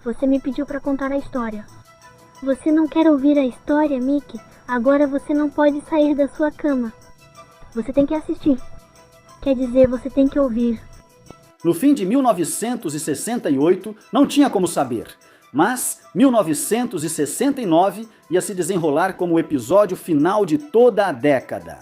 Você me pediu para contar a história. Você não quer ouvir a história, Mickey? Agora você não pode sair da sua cama. Você tem que assistir. Quer dizer, você tem que ouvir. No fim de 1968, não tinha como saber, mas 1969 ia se desenrolar como o episódio final de toda a década.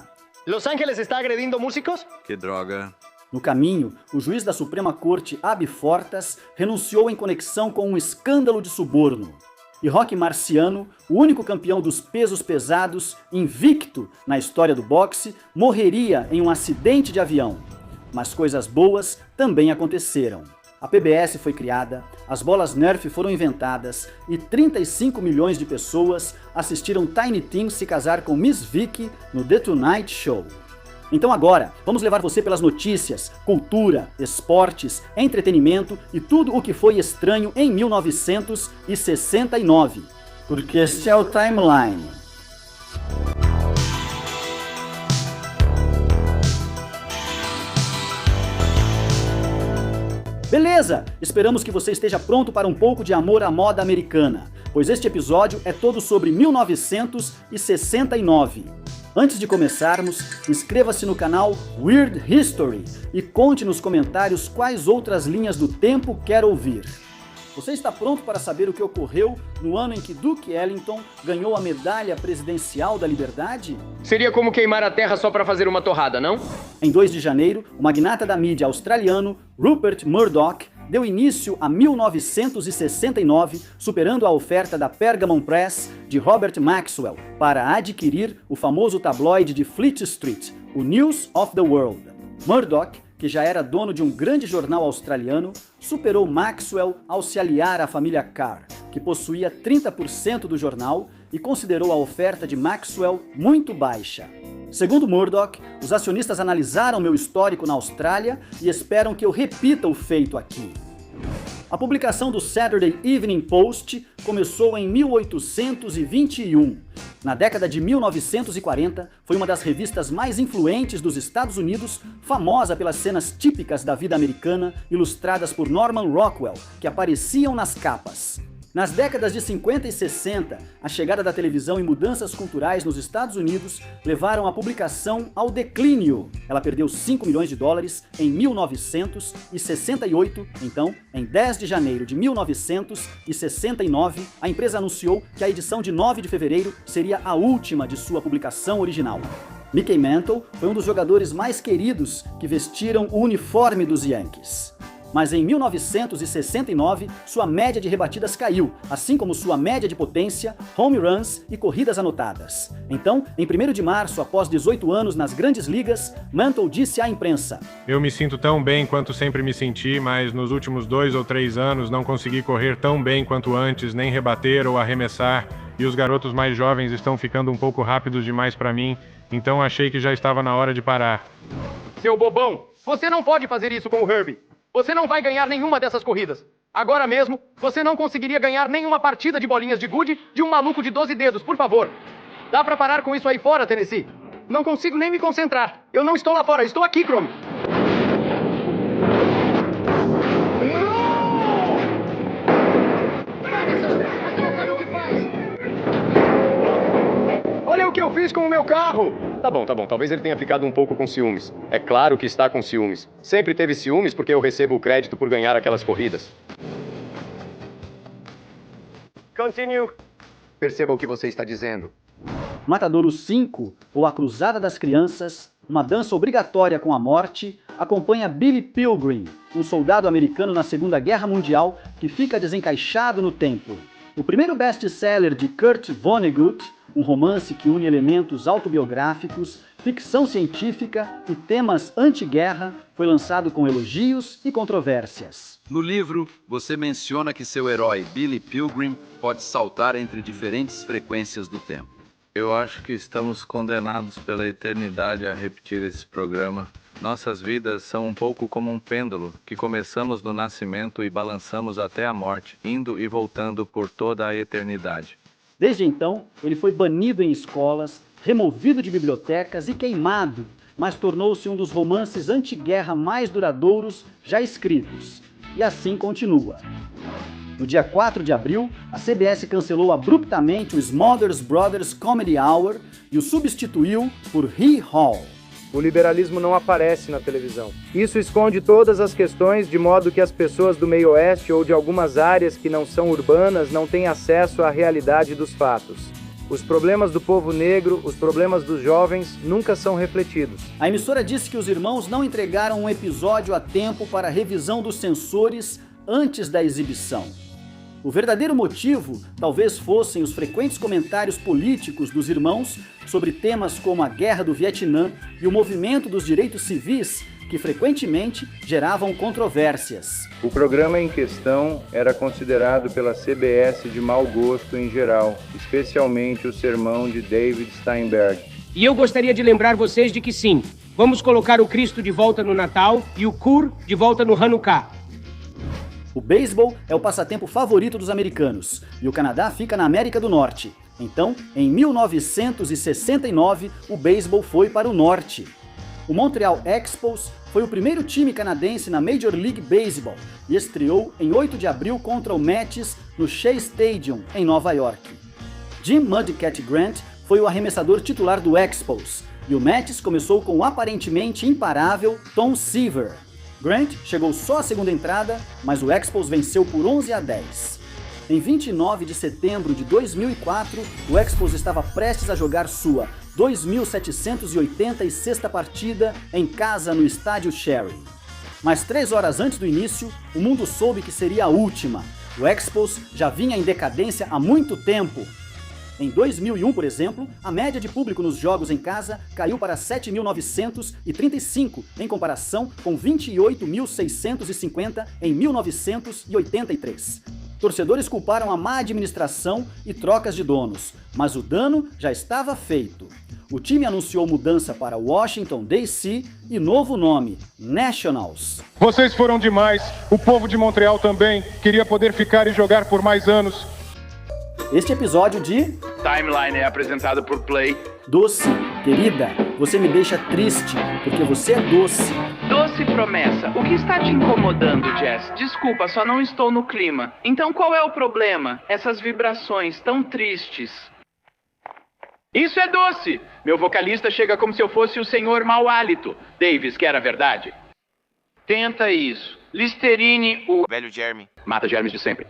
Los Ángeles está agredindo músicos? Que droga. No caminho, o juiz da Suprema Corte, Aby Fortas, renunciou em conexão com um escândalo de suborno. E Rocky Marciano, o único campeão dos pesos pesados, invicto na história do boxe, morreria em um acidente de avião. Mas coisas boas também aconteceram. A PBS foi criada, as bolas Nerf foram inventadas e 35 milhões de pessoas assistiram Tiny Tim se casar com Miss Vicky no The Tonight Show. Então agora, vamos levar você pelas notícias, cultura, esportes, entretenimento e tudo o que foi estranho em 1969. Porque este é o Timeline. Beleza! Esperamos que você esteja pronto para um pouco de amor à moda americana, pois este episódio é todo sobre 1969. Antes de começarmos, inscreva-se no canal Weird History e conte nos comentários quais outras linhas do tempo quer ouvir. Você está pronto para saber o que ocorreu no ano em que Duke Ellington ganhou a Medalha Presidencial da Liberdade? Seria como queimar a terra só para fazer uma torrada, não? Em 2 de janeiro, o magnata da mídia australiano Rupert Murdoch deu início a 1969, superando a oferta da Pergamon Press de Robert Maxwell para adquirir o famoso tabloide de Fleet Street, o News of the World. Murdoch, que já era dono de um grande jornal australiano, superou Maxwell ao se aliar à família Carr, que possuía 30% do jornal e considerou a oferta de Maxwell muito baixa. Segundo Murdoch, os acionistas analisaram meu histórico na Austrália e esperam que eu repita o feito aqui. A publicação do Saturday Evening Post começou em 1821. Na década de 1940, foi uma das revistas mais influentes dos Estados Unidos, famosa pelas cenas típicas da vida americana, ilustradas por Norman Rockwell, que apareciam nas capas. Nas décadas de 50 e 60, a chegada da televisão e mudanças culturais nos Estados Unidos levaram a publicação ao declínio. Ela perdeu 5 milhões de dólares em 1968, então, em 10 de janeiro de 1969, a empresa anunciou que a edição de 9 de fevereiro seria a última de sua publicação original. Mickey Mantle foi um dos jogadores mais queridos que vestiram o uniforme dos Yankees. Mas em 1969, sua média de rebatidas caiu, assim como sua média de potência, home runs e corridas anotadas. Então, em 1º de março, após 18 anos nas grandes ligas, Mantle disse à imprensa: "Eu me sinto tão bem quanto sempre me senti, mas nos últimos 2 ou 3 anos não consegui correr tão bem quanto antes, nem rebater ou arremessar, e os garotos mais jovens estão ficando um pouco rápidos demais para mim, então achei que já estava na hora de parar." Seu bobão, você não pode fazer isso com o Herbie. Você não vai ganhar nenhuma dessas corridas. Agora mesmo, você não conseguiria ganhar nenhuma partida de bolinhas de gude de um maluco de 12 dedos, por favor. Dá pra parar com isso aí fora, Tennessee? Não consigo nem me concentrar. Eu não estou lá fora, estou aqui, Chrome. Olha o que eu fiz com o meu carro! Tá bom. Talvez ele tenha ficado um pouco com ciúmes. É claro que está com ciúmes. Sempre teve ciúmes porque eu recebo o crédito por ganhar aquelas corridas. Continue. Perceba o que você está dizendo. Matadouro 5, ou A Cruzada das Crianças, uma dança obrigatória com a morte, acompanha Billy Pilgrim, um soldado americano na Segunda Guerra Mundial que fica desencaixado no tempo. O primeiro best-seller de Kurt Vonnegut, um romance que une elementos autobiográficos, ficção científica e temas anti-guerra, foi lançado com elogios e controvérsias. No livro, você menciona que seu herói, Billy Pilgrim, pode saltar entre diferentes frequências do tempo. Eu acho que estamos condenados pela eternidade a repetir esse programa. Nossas vidas são um pouco como um pêndulo, que começamos no nascimento e balançamos até a morte, indo e voltando por toda a eternidade. Desde então, ele foi banido em escolas, removido de bibliotecas e queimado, mas tornou-se um dos romances anti-guerra mais duradouros já escritos. E assim continua. No dia 4 de abril, a CBS cancelou abruptamente o Smothers Brothers Comedy Hour e o substituiu por Hee Haw. O liberalismo não aparece na televisão. Isso esconde todas as questões, de modo que as pessoas do meio oeste ou de algumas áreas que não são urbanas não têm acesso à realidade dos fatos. Os problemas do povo negro, os problemas dos jovens, nunca são refletidos. A emissora disse que os irmãos não entregaram um episódio a tempo para a revisão dos censores antes da exibição. O verdadeiro motivo talvez fossem os frequentes comentários políticos dos irmãos sobre temas como a Guerra do Vietnã e o movimento dos direitos civis, que frequentemente geravam controvérsias. O programa em questão era considerado pela CBS de mau gosto em geral, especialmente o sermão de David Steinberg. E eu gostaria de lembrar vocês de que sim, vamos colocar o Cristo de volta no Natal e o Kur de volta no Hanukkah. O beisebol é o passatempo favorito dos americanos, e o Canadá fica na América do Norte. Então, em 1969, o beisebol foi para o norte. O Montreal Expos foi o primeiro time canadense na Major League Baseball e estreou em 8 de abril contra o Mets no Shea Stadium, em Nova York. Jim Mudcat Grant foi o arremessador titular do Expos, e o Mets começou com o aparentemente imparável Tom Seaver. Grant chegou só à segunda entrada, mas o Expos venceu por 11-10. Em 29 de setembro de 2004, o Expos estava prestes a jogar sua 2.786ª partida em casa no estádio Sherry. Mas 3 horas antes do início, o mundo soube que seria a última. O Expos já vinha em decadência há muito tempo. Em 2001, por exemplo, a média de público nos jogos em casa caiu para 7.935, em comparação com 28.650 em 1983. Torcedores culparam a má administração e trocas de donos, mas o dano já estava feito. O time anunciou mudança para Washington, D.C. e novo nome, Nationals. Vocês foram demais, o povo de Montreal também queria poder ficar e jogar por mais anos. Este episódio de Timeline é apresentado por Play. Doce, querida, você me deixa triste, porque você é doce. Doce promessa. O que está te incomodando, Jess? Desculpa, só não estou no clima. Então qual é o problema? Essas vibrações tão tristes. Isso é doce! Meu vocalista chega como se eu fosse o senhor mau hálito. Davis, quer a verdade? Tenta isso. Listerine, o velho germe. Mata germes de sempre.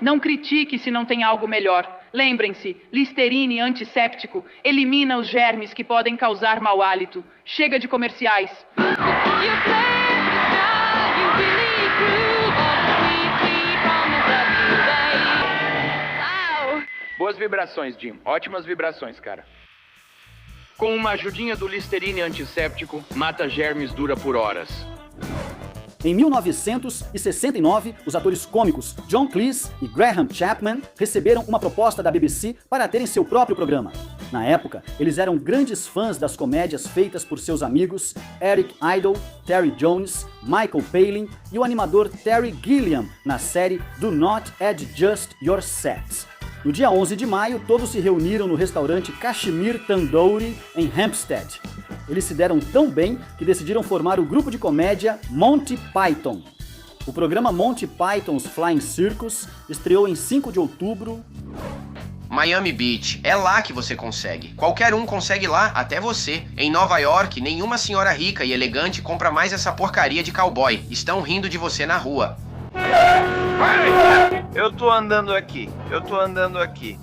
Não critique se não tem algo melhor. Lembrem-se, Listerine antisséptico elimina os germes que podem causar mau hálito. Chega de comerciais. Boas vibrações, Jim. Ótimas vibrações, cara. Com uma ajudinha do Listerine antisséptico, mata germes dura por horas. Em 1969, os atores cômicos John Cleese e Graham Chapman receberam uma proposta da BBC para terem seu próprio programa. Na época, eles eram grandes fãs das comédias feitas por seus amigos Eric Idle, Terry Jones, Michael Palin e o animador Terry Gilliam na série Do Not Adjust Your Set. No dia 11 de maio, todos se reuniram no restaurante Kashmir Tandoori, em Hampstead. Eles se deram tão bem que decidiram formar o grupo de comédia Monty Python. O programa Monty Python's Flying Circus estreou em 5 de outubro. Miami Beach, é lá que você consegue. Qualquer um consegue lá, até você. Em Nova York, nenhuma senhora rica e elegante compra mais essa porcaria de cowboy. Estão rindo de você na rua. Eu tô andando aqui.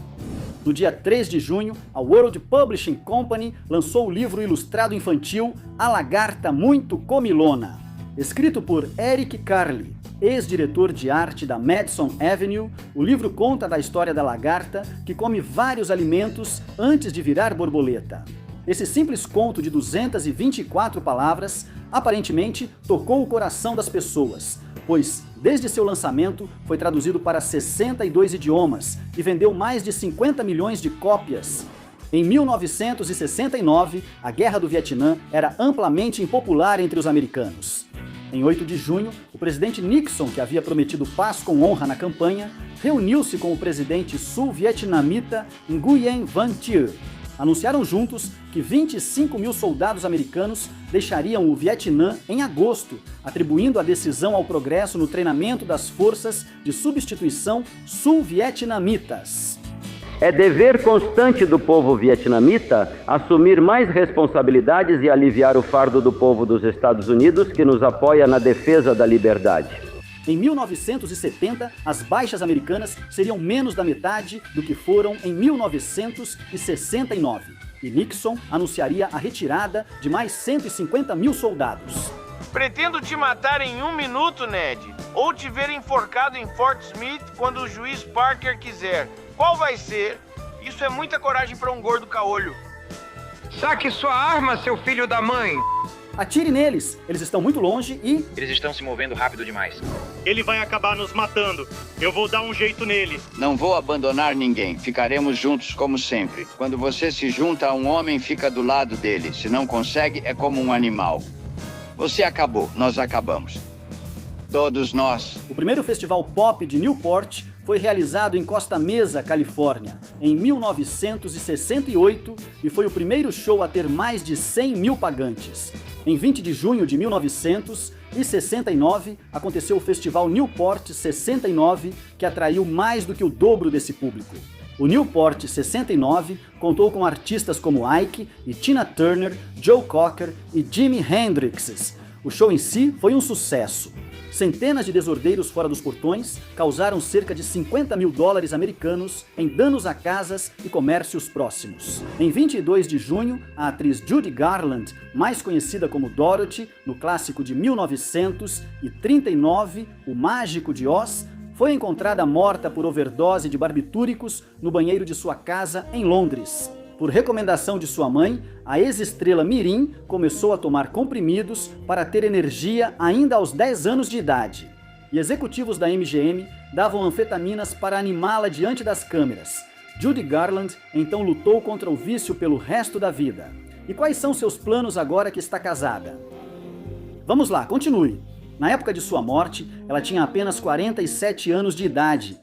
No dia 3 de junho, a World Publishing Company lançou o livro ilustrado infantil A Lagarta Muito Comilona. Escrito por Eric Carle, ex-diretor de arte da Madison Avenue, o livro conta da história da lagarta que come vários alimentos antes de virar borboleta. Esse simples conto de 224 palavras aparentemente tocou o coração das pessoas, pois, desde seu lançamento, foi traduzido para 62 idiomas e vendeu mais de 50 milhões de cópias. Em 1969, a Guerra do Vietnã era amplamente impopular entre os americanos. Em 8 de junho, o presidente Nixon, que havia prometido paz com honra na campanha, reuniu-se com o presidente sul-vietnamita Nguyen Van Thieu. anunciaram juntos que 25 mil soldados americanos deixariam o Vietnã em agosto, atribuindo a decisão ao progresso no treinamento das forças de substituição sul-vietnamitas. É dever constante do povo vietnamita assumir mais responsabilidades e aliviar o fardo do povo dos Estados Unidos, que nos apoia na defesa da liberdade. Em 1970, as baixas americanas seriam menos da metade do que foram em 1969. E Nixon anunciaria a retirada de mais 150 mil soldados. Pretendo te matar em 1 minuto, Ned. Ou te ver enforcado em Fort Smith quando o juiz Parker quiser. Qual vai ser? Isso é muita coragem para um gordo caolho. Saque sua arma, seu filho da mãe! Atire neles, eles estão muito longe e... Eles estão se movendo rápido demais. Ele vai acabar nos matando. Eu vou dar um jeito nele. Não vou abandonar ninguém. Ficaremos juntos como sempre. Quando você se junta a um homem, fica do lado dele. Se não consegue, é como um animal. Você acabou, nós acabamos. Todos nós. O primeiro festival pop de Newport foi realizado em Costa Mesa, Califórnia, em 1968 e foi o primeiro show a ter mais de 100 mil pagantes. Em 20 de junho de 1969, aconteceu o Festival Newport 69, que atraiu mais do que o dobro desse público. O Newport 69 contou com artistas como Ike e Tina Turner, Joe Cocker e Jimi Hendrix. O show em si foi um sucesso. Centenas de desordeiros fora dos portões causaram cerca de 50 mil dólares americanos em danos a casas e comércios próximos. Em 22 de junho, a atriz Judy Garland, mais conhecida como Dorothy, no clássico de 1939, O Mágico de Oz, foi encontrada morta por overdose de barbitúricos no banheiro de sua casa em Londres. Por recomendação de sua mãe, a ex-estrela mirim começou a tomar comprimidos para ter energia ainda aos 10 anos de idade. E executivos da MGM davam anfetaminas para animá-la diante das câmeras. Judy Garland então lutou contra o vício pelo resto da vida. E quais são seus planos agora que está casada? Vamos lá, continue. Na época de sua morte, ela tinha apenas 47 anos de idade.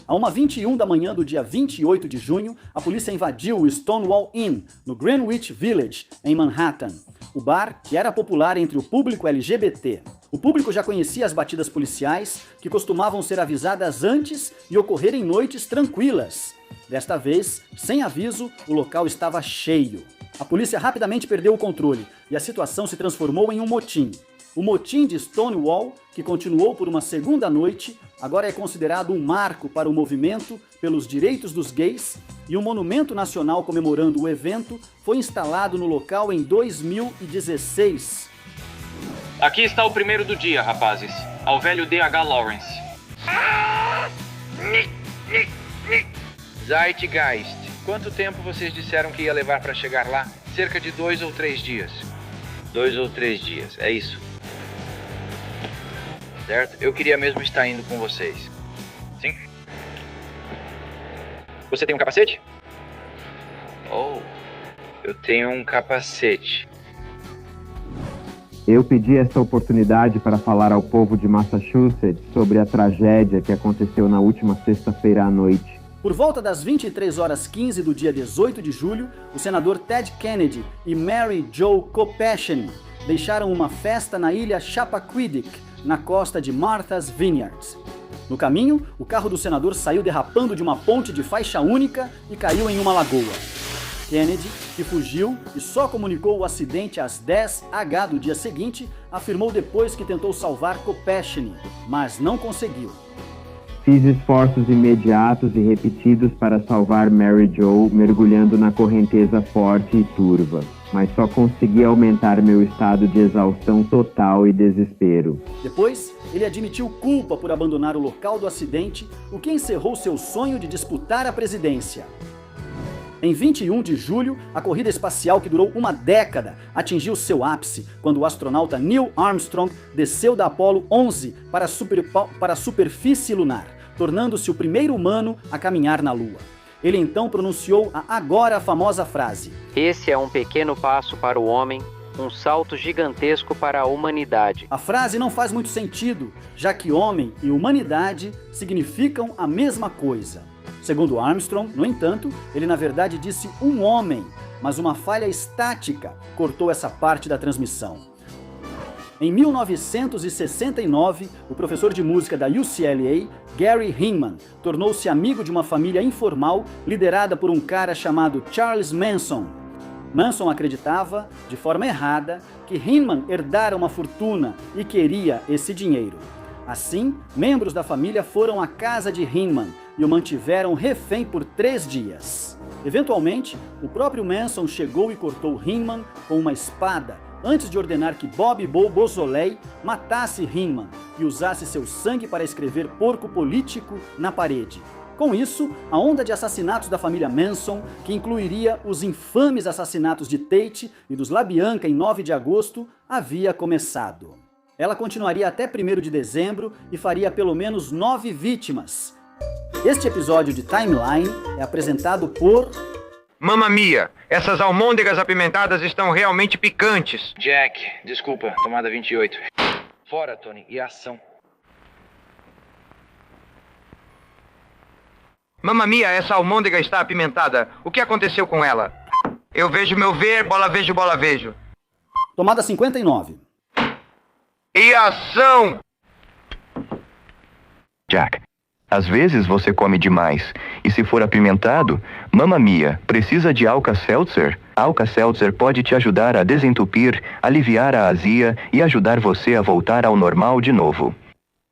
A 1h21 da manhã do dia 28 de junho, a polícia invadiu o Stonewall Inn, no Greenwich Village, em Manhattan, o bar que era popular entre o público LGBT. O público já conhecia as batidas policiais, que costumavam ser avisadas antes e ocorrer em noites tranquilas. Desta vez, sem aviso, o local estava cheio. A polícia rapidamente perdeu o controle e a situação se transformou em um motim. O motim de Stonewall, que continuou por uma segunda noite, agora é considerado um marco para o movimento pelos direitos dos gays e um monumento nacional comemorando o evento foi instalado no local em 2016. Aqui está o primeiro do dia, rapazes. Ao velho D.H. Lawrence. Zeitgeist. Quanto tempo vocês disseram que ia levar para chegar lá? Cerca de 2 ou 3 dias. 2 ou 3 dias, é isso. Certo? Eu queria mesmo estar indo com vocês. Sim? Você tem um capacete? Oh, eu tenho um capacete. Eu pedi esta oportunidade para falar ao povo de Massachusetts sobre a tragédia que aconteceu na última sexta-feira à noite. Por volta das 23h15 do dia 18 de julho, o senador Ted Kennedy e Mary Jo Kopechne deixaram uma festa na ilha Chappaquiddick, na costa de Martha's Vineyard. No caminho, o carro do senador saiu derrapando de uma ponte de faixa única e caiu em uma lagoa. Kennedy, que fugiu e só comunicou o acidente às 10h do dia seguinte, afirmou depois que tentou salvar Kopechne, mas não conseguiu. Fiz esforços imediatos e repetidos para salvar Mary Jo mergulhando na correnteza forte e turva, mas só consegui aumentar meu estado de exaustão total e desespero. Depois, ele admitiu culpa por abandonar o local do acidente, o que encerrou seu sonho de disputar a presidência. Em 21 de julho, a corrida espacial que durou uma década atingiu seu ápice quando o astronauta Neil Armstrong desceu da Apollo 11 para a superfície lunar, tornando-se o primeiro humano a caminhar na Lua. Ele então pronunciou a agora famosa frase: "Esse é um pequeno passo para o homem, um salto gigantesco para a humanidade." A frase não faz muito sentido, já que homem e humanidade significam a mesma coisa. Segundo Armstrong, no entanto, ele na verdade disse um homem, mas uma falha estática cortou essa parte da transmissão. Em 1969, o professor de música da UCLA, Gary Hinman, tornou-se amigo de uma família informal liderada por um cara chamado Charles Manson. Manson acreditava, de forma errada, que Hinman herdara uma fortuna e queria esse dinheiro. Assim, membros da família foram à casa de Hinman e o mantiveram refém por 3 dias. Eventualmente, o próprio Manson chegou e cortou Hinman com uma espada, antes de ordenar que Bobby Bo Beausoleil matasse Hinman e usasse seu sangue para escrever porco político na parede. Com isso, a onda de assassinatos da família Manson, que incluiria os infames assassinatos de Tate e dos LaBianca em 9 de agosto, havia começado. Ela continuaria até 1º de dezembro e faria pelo menos 9 vítimas. Este episódio de Timeline é apresentado por... Mamma mia, essas almôndegas apimentadas estão realmente picantes. Jack, desculpa, tomada 28. Fora, Tony, e ação. Mamma mia, essa almôndega está apimentada. O que aconteceu com ela? Eu vejo meu ver, bola vejo, bola vejo. Tomada 59. E ação! Jack, às vezes você come demais. E se for apimentado, mamma mia, precisa de Alka-Seltzer? Alka-Seltzer pode te ajudar a desentupir, aliviar a azia e ajudar você a voltar ao normal de novo.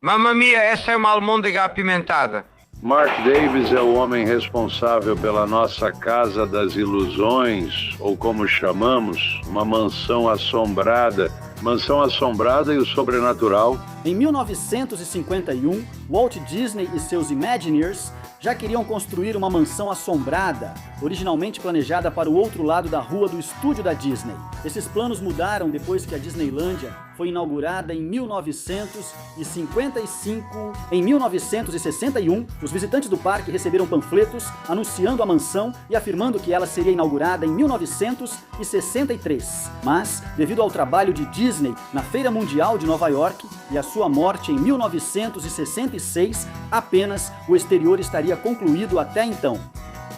Mamma mia, essa é uma almôndega apimentada. Mark Davis é o homem responsável pela nossa Casa das Ilusões, ou como chamamos, uma mansão assombrada. Mansão Assombrada e o Sobrenatural. Em 1951, Walt Disney e seus Imagineers já queriam construir uma mansão assombrada, originalmente planejada para o outro lado da rua do estúdio da Disney. Esses planos mudaram depois que a Disneylândia foi inaugurada em 1955. Em 1961, os visitantes do parque receberam panfletos anunciando a mansão e afirmando que ela seria inaugurada em 1963. Mas, devido ao trabalho de Disney na Feira Mundial de Nova York e a sua morte em 1966, apenas o exterior estaria concluído até então.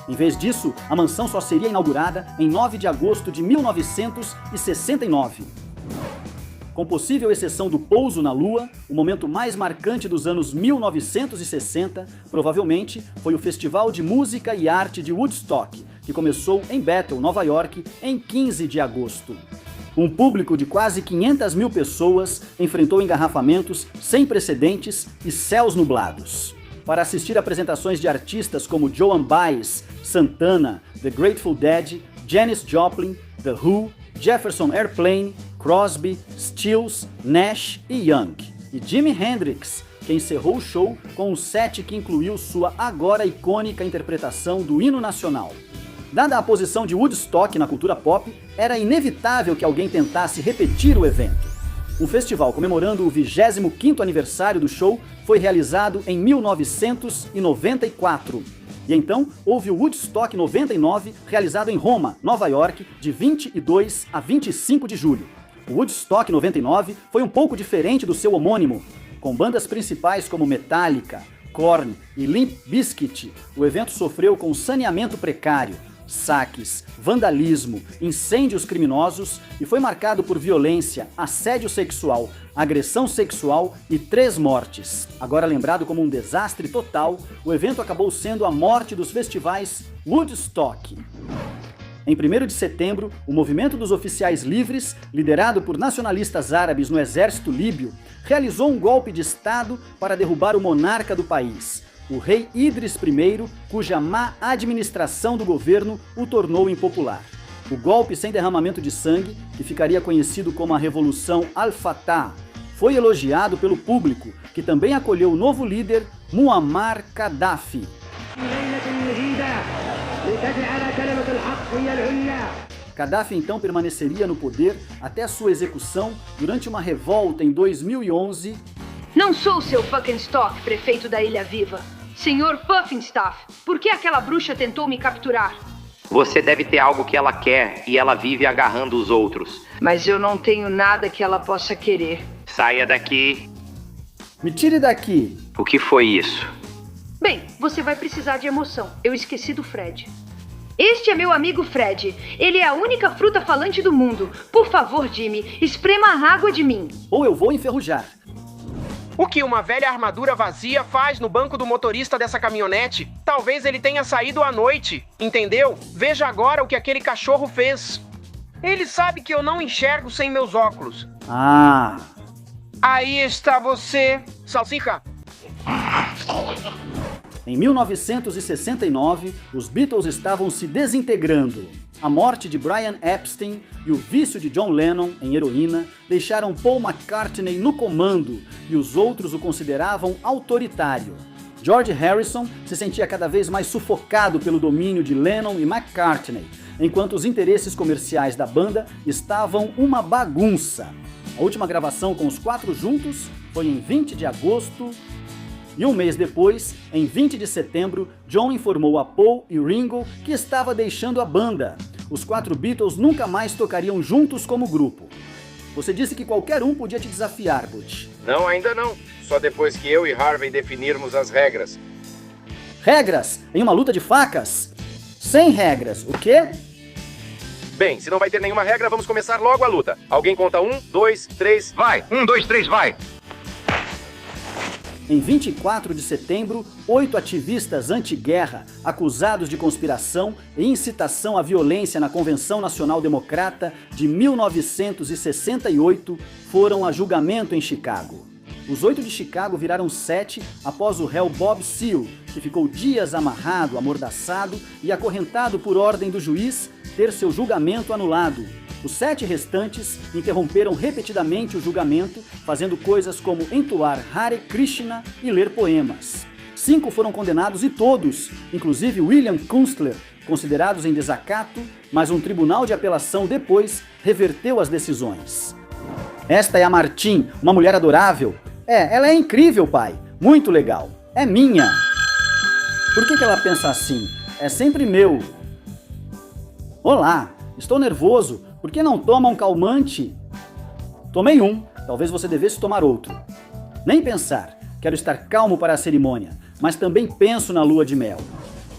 Em vez disso, a mansão só seria inaugurada em 9 de agosto de 1969. Com possível exceção do pouso na Lua, o momento mais marcante dos anos 1960, provavelmente, foi o Festival de Música e Arte de Woodstock, que começou em Bethel, Nova York, em 15 de agosto. Um público de quase 500 mil pessoas enfrentou engarrafamentos sem precedentes e céus nublados. Para assistir apresentações de artistas como Joan Baez, Santana, The Grateful Dead, Janis Joplin, The Who, Jefferson Airplane, Crosby, Stills, Nash e Young. E Jimi Hendrix, que encerrou o show com um set que incluiu sua agora icônica interpretação do hino nacional. Dada a posição de Woodstock na cultura pop, era inevitável que alguém tentasse repetir o evento. Um festival comemorando o 25º aniversário do show foi realizado em 1994. E então houve o Woodstock 99, realizado em Roma, Nova York, de 22 a 25 de julho. O Woodstock 99 foi um pouco diferente do seu homônimo. Com bandas principais como Metallica, Korn e Limp Bizkit, o evento sofreu com saneamento precário, saques, vandalismo, incêndios criminosos e foi marcado por violência, assédio sexual, agressão sexual e 3 mortes. Agora lembrado como um desastre total, o evento acabou sendo a morte dos festivais Woodstock. Em 1º de setembro, o movimento dos oficiais livres, liderado por nacionalistas árabes no exército líbio, realizou um golpe de Estado para derrubar o monarca do país, o rei Idris I, cuja má administração do governo o tornou impopular. O golpe sem derramamento de sangue, que ficaria conhecido como a Revolução Al-Fatah, foi elogiado pelo público, que também acolheu o novo líder, Muammar Gaddafi. Gaddafi então permaneceria no poder até a sua execução durante uma revolta em 2011. Não sou seu Puffenstock, prefeito da Ilha Viva. Senhor Puffenstaff, por que aquela bruxa tentou me capturar? Você deve ter algo que ela quer e ela vive agarrando os outros. Mas eu não tenho nada que ela possa querer. Saia daqui. Me tire daqui. O que foi isso? Bem, você vai precisar de emoção. Eu esqueci do Fred. Este é meu amigo Fred. Ele é a única fruta falante do mundo. Por favor, Jimmy, esprema a água de mim. Ou eu vou enferrujar. O que uma velha armadura vazia faz no banco do motorista dessa caminhonete? Talvez ele tenha saído à noite, entendeu? Veja agora o que aquele cachorro fez. Ele sabe que eu não enxergo sem meus óculos. Ah. Aí está você, Salsicha. Em 1969, os Beatles estavam se desintegrando. A morte de Brian Epstein e o vício de John Lennon em heroína deixaram Paul McCartney no comando e os outros o consideravam autoritário. George Harrison se sentia cada vez mais sufocado pelo domínio de Lennon e McCartney, enquanto os interesses comerciais da banda estavam uma bagunça. A última gravação com os 4 juntos foi em 20 de agosto. E um mês depois, em 20 de setembro, John informou a Paul e Ringo que estava deixando a banda. Os 4 Beatles nunca mais tocariam juntos como grupo. Você disse que qualquer um podia te desafiar, Butch. Não, ainda não. Só depois que eu e Harvey definirmos as regras. Regras? Em uma luta de facas? Sem regras, o quê? Bem, se não vai ter nenhuma regra, vamos começar logo a luta. Alguém conta 1, 2, 3... Vai! 1, 2, 3, vai! Em 24 de setembro, 8 ativistas anti-guerra, acusados de conspiração e incitação à violência na Convenção Nacional Democrata de 1968, foram a julgamento em Chicago. Os 8 de Chicago viraram 7 após o réu Bob Seale, que ficou dias amarrado, amordaçado e acorrentado por ordem do juiz, ter seu julgamento anulado. Os 7 restantes interromperam repetidamente o julgamento, fazendo coisas como entoar Hare Krishna e ler poemas. 5 foram condenados e todos, inclusive William Kunstler, considerados em desacato, mas um tribunal de apelação depois reverteu as decisões. Esta é a Martine, uma mulher adorável. Ela é incrível, pai. Muito legal. É minha. Por que ela pensa assim? É sempre meu. Olá, estou nervoso. Por que não toma um calmante? Tomei um. Talvez você devesse tomar outro. Nem pensar. Quero estar calmo para a cerimônia, mas também penso na lua de mel.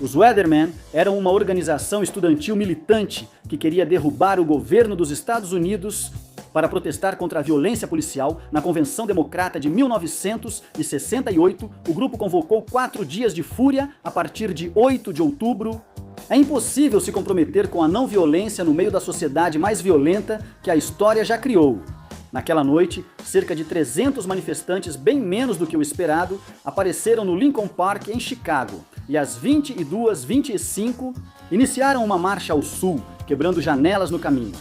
Os Weathermen eram uma organização estudantil militante que queria derrubar o governo dos Estados Unidos para protestar contra a violência policial. Na Convenção Democrata de 1968, o grupo convocou 4 dias de fúria a partir de 8 de outubro. É impossível se comprometer com a não violência no meio da sociedade mais violenta que a história já criou. Naquela noite, cerca de 300 manifestantes, bem menos do que o esperado, apareceram no Lincoln Park, em Chicago, e às 22h25 iniciaram uma marcha ao sul, quebrando janelas no caminho.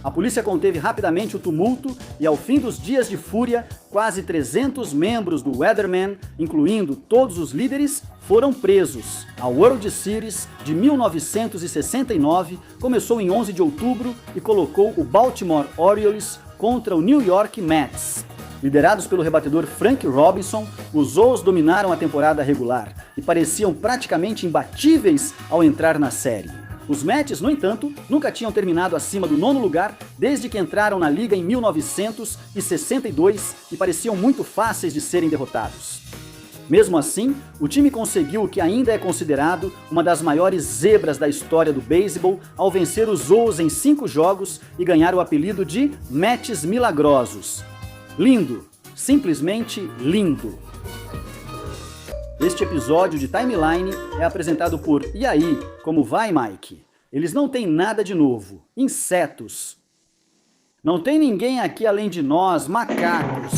A polícia conteve rapidamente o tumulto e, ao fim dos dias de fúria, quase 300 membros do Weathermen, incluindo todos os líderes, foram presos. A World Series de 1969 começou em 11 de outubro e colocou o Baltimore Orioles contra o New York Mets. Liderados pelo rebatedor Frank Robinson, os O's dominaram a temporada regular e pareciam praticamente imbatíveis ao entrar na série. Os Mets, no entanto, nunca tinham terminado acima do 9º lugar desde que entraram na liga em 1962 e pareciam muito fáceis de serem derrotados. Mesmo assim, o time conseguiu o que ainda é considerado uma das maiores zebras da história do beisebol ao vencer os O's em 5 jogos e ganhar o apelido de Mets Milagrosos. Lindo, simplesmente lindo. Este episódio de Timeline é apresentado por E aí, como vai, Mike? Eles não têm nada de novo. Insetos. Não tem ninguém aqui além de nós, macacos.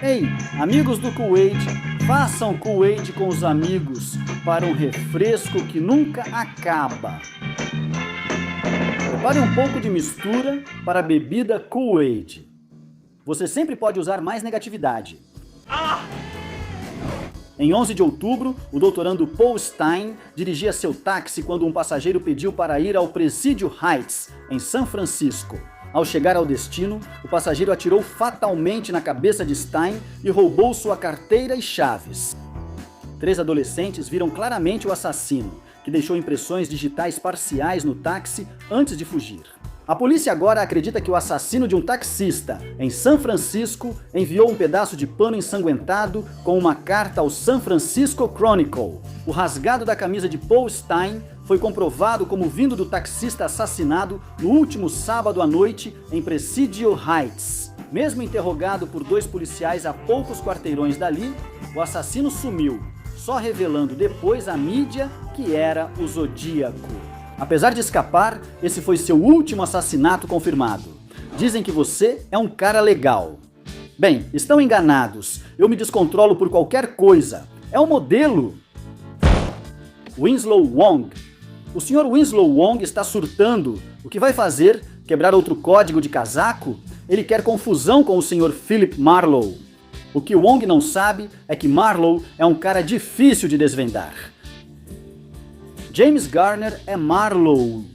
Ei, amigos do Kool-Aid, façam Kool-Aid com os amigos para um refresco que nunca acaba. Prepare um pouco de mistura para a bebida Kool-Aid. Você sempre pode usar mais negatividade. Em 11 de outubro, o doutorando Paul Stein dirigia seu táxi quando um passageiro pediu para ir ao Presidio Heights, em São Francisco. Ao chegar ao destino, o passageiro atirou fatalmente na cabeça de Stein e roubou sua carteira e chaves. 3 adolescentes viram claramente o assassino, que deixou impressões digitais parciais no táxi antes de fugir. A polícia agora acredita que o assassino de um taxista em São Francisco enviou um pedaço de pano ensanguentado com uma carta ao San Francisco Chronicle. O rasgado da camisa de Paul Stine foi comprovado como vindo do taxista assassinado no último sábado à noite em Presidio Heights. Mesmo interrogado por 2 policiais a poucos quarteirões dali, o assassino sumiu, só revelando depois à mídia que era o Zodíaco. Apesar de escapar, esse foi seu último assassinato confirmado. Dizem que você é um cara legal. Bem, estão enganados. Eu me descontrolo por qualquer coisa. É um modelo. Winslow Wong. O Sr. Winslow Wong está surtando. O que vai fazer? Quebrar outro código de casaco? Ele quer confusão com o Sr. Philip Marlowe. O que Wong não sabe é que Marlowe é um cara difícil de desvendar. James Garner é Marlowe.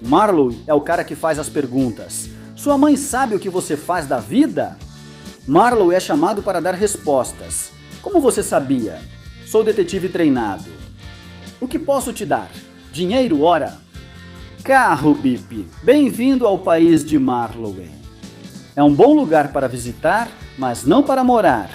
Marlowe é o cara que faz as perguntas. Sua mãe sabe o que você faz da vida? Marlowe é chamado para dar respostas. Como você sabia? Sou detetive treinado. O que posso te dar? Dinheiro, ora? Carro, Bip. Bem-vindo ao país de Marlowe. É um bom lugar para visitar, mas não para morar.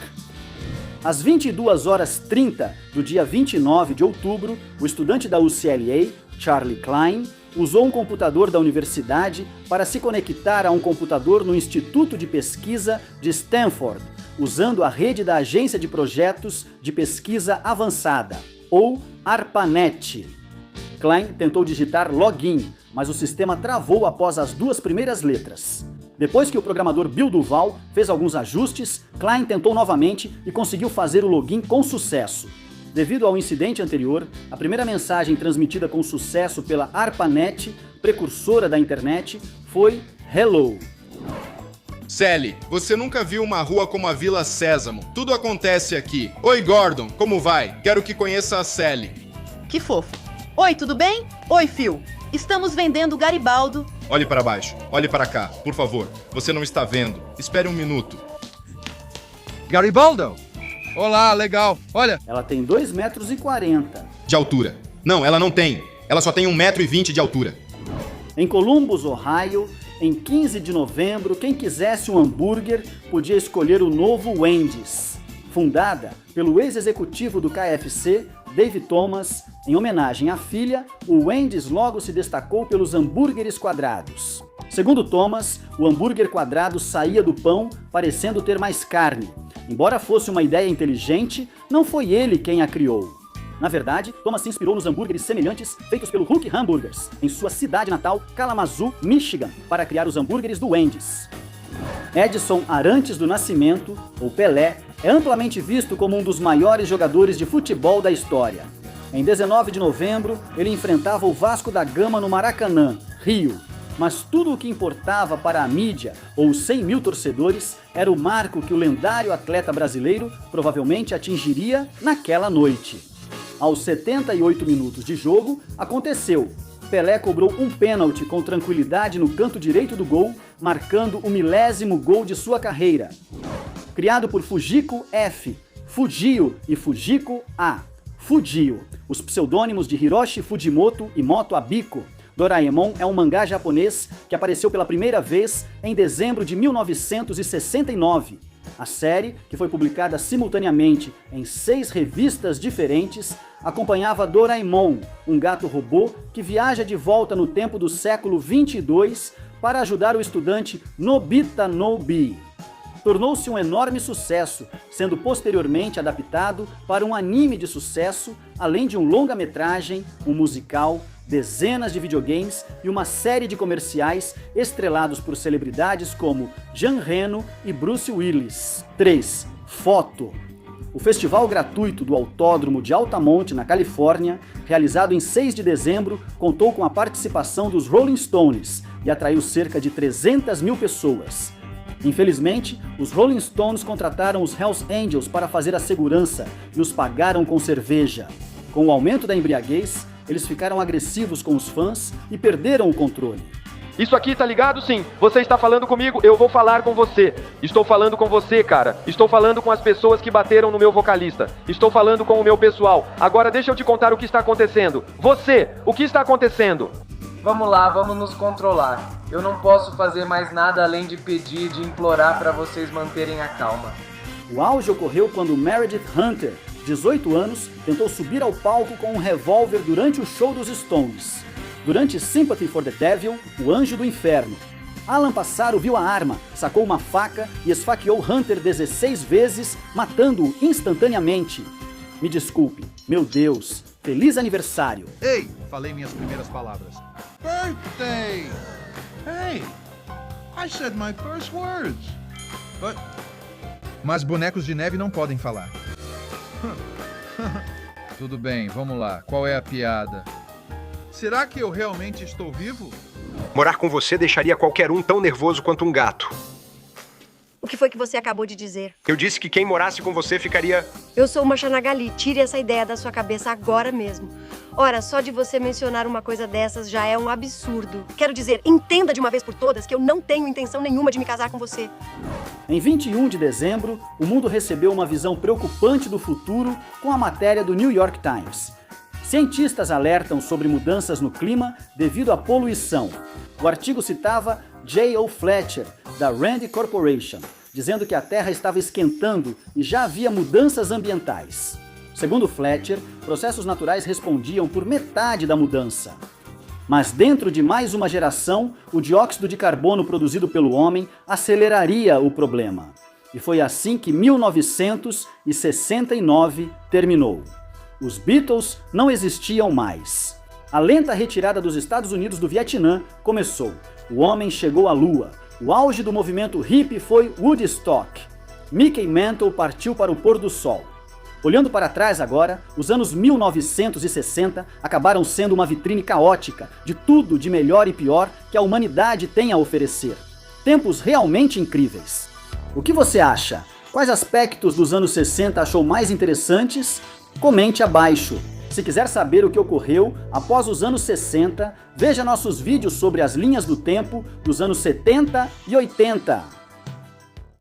Às 22h30 do dia 29 de outubro, o estudante da UCLA, Charlie Klein, usou um computador da universidade para se conectar a um computador no Instituto de Pesquisa de Stanford, usando a rede da Agência de Projetos de Pesquisa Avançada, ou ARPANET. Klein tentou digitar login, mas o sistema travou após as 2 primeiras letras. Depois que o programador Bill Duval fez alguns ajustes, Klein tentou novamente e conseguiu fazer o login com sucesso. Devido ao incidente anterior, a primeira mensagem transmitida com sucesso pela ARPANET, precursora da internet, foi Hello. Sally, você nunca viu uma rua como a Vila Sésamo. Tudo acontece aqui. Oi, Gordon, como vai? Quero que conheça a Sally. Que fofo. Oi, tudo bem? Oi, Phil. Estamos vendendo Garibaldo. Olhe para baixo. Olhe para cá, por favor. Você não está vendo. Espere um minuto. Garibaldo! Olá, legal. Olha. Ela tem 2,40 metros. De altura. Não, ela não tem. Ela só tem 1,20 m de altura. Em Columbus, Ohio, em 15 de novembro, quem quisesse um hambúrguer podia escolher o novo Wendy's. Fundada pelo ex-executivo do KFC, Dave Thomas, em homenagem à filha, o Wendy's logo se destacou pelos hambúrgueres quadrados. Segundo Thomas, o hambúrguer quadrado saía do pão parecendo ter mais carne. Embora fosse uma ideia inteligente, não foi ele quem a criou. Na verdade, Thomas se inspirou nos hambúrgueres semelhantes feitos pelo Hook Hamburgers, em sua cidade natal, Kalamazoo, Michigan, para criar os hambúrgueres do Wendy's. Edson Arantes do Nascimento, ou Pelé, é amplamente visto como um dos maiores jogadores de futebol da história. Em 19 de novembro, ele enfrentava o Vasco da Gama no Maracanã, Rio. Mas tudo o que importava para a mídia, ou os 100 mil torcedores, era o marco que o lendário atleta brasileiro provavelmente atingiria naquela noite. Aos 78 minutos de jogo, aconteceu. Pelé cobrou um pênalti com tranquilidade no canto direito do gol, marcando o 1000º gol de sua carreira. Criado por Fujiko F, Fujio e Fujiko A. Fujio, os pseudônimos de Hiroshi Fujimoto e Moto Abiko, Doraemon é um mangá japonês que apareceu pela primeira vez em dezembro de 1969. A série, que foi publicada simultaneamente em 6 revistas diferentes, acompanhava Doraemon, um gato-robô que viaja de volta no tempo do século 22 para ajudar o estudante Nobita Nobi. Tornou-se um enorme sucesso, sendo posteriormente adaptado para um anime de sucesso, além de um longa-metragem, um musical, dezenas de videogames e uma série de comerciais estrelados por celebridades como Jean Reno e Bruce Willis. 3. Foto. O festival gratuito do Autódromo de Altamonte, na Califórnia, realizado em 6 de dezembro, contou com a participação dos Rolling Stones e atraiu cerca de 300 mil pessoas. Infelizmente, os Rolling Stones contrataram os Hells Angels para fazer a segurança e os pagaram com cerveja. Com o aumento da embriaguez, eles ficaram agressivos com os fãs e perderam o controle. Isso aqui tá ligado? Sim. Você está falando comigo? Eu vou falar com você. Estou falando com você, cara. Estou falando com as pessoas que bateram no meu vocalista. Estou falando com o meu pessoal. Agora deixa eu te contar o que está acontecendo. Você, o que está acontecendo? Vamos lá, vamos nos controlar. Eu não posso fazer mais nada além de pedir, de implorar para vocês manterem a calma. O auge ocorreu quando Meredith Hunter, 18 anos, tentou subir ao palco com um revólver durante o show dos Stones. Durante Sympathy for the Devil, o Anjo do Inferno, Alan Passaro viu a arma, sacou uma faca e esfaqueou Hunter 16 vezes, matando-o instantaneamente. Me desculpe, meu Deus, feliz aniversário! Ei, falei minhas primeiras palavras. Birthday! Hey, I said my first words. Mas bonecos de neve não podem falar. Tudo bem, vamos lá. Qual é a piada? Será que eu realmente estou vivo? Morar com você deixaria qualquer um tão nervoso quanto um gato. O que foi que você acabou de dizer? Eu disse que quem morasse com você ficaria... Eu sou uma Xanagali. Tire essa ideia da sua cabeça agora mesmo. Ora, só de você mencionar uma coisa dessas já é um absurdo. Quero dizer, entenda de uma vez por todas que eu não tenho intenção nenhuma de me casar com você. Em 21 de dezembro, o mundo recebeu uma visão preocupante do futuro com a matéria do New York Times. Cientistas alertam sobre mudanças no clima devido à poluição. O artigo citava J.O. Fletcher, da Rand Corporation, dizendo que a Terra estava esquentando e já havia mudanças ambientais. Segundo Fletcher, processos naturais respondiam por metade da mudança. Mas dentro de mais uma geração, o dióxido de carbono produzido pelo homem aceleraria o problema. E foi assim que 1969 terminou. Os Beatles não existiam mais. A lenta retirada dos Estados Unidos do Vietnã começou. O homem chegou à Lua. O auge do movimento hippie foi Woodstock. Mickey Mantle partiu para o pôr do sol. Olhando para trás agora, os anos 1960 acabaram sendo uma vitrine caótica de tudo de melhor e pior que a humanidade tem a oferecer. Tempos realmente incríveis. O que você acha? Quais aspectos dos anos 60 achou mais interessantes? Comente abaixo. Se quiser saber o que ocorreu após os anos 60, veja nossos vídeos sobre as linhas do tempo dos anos 70 e 80.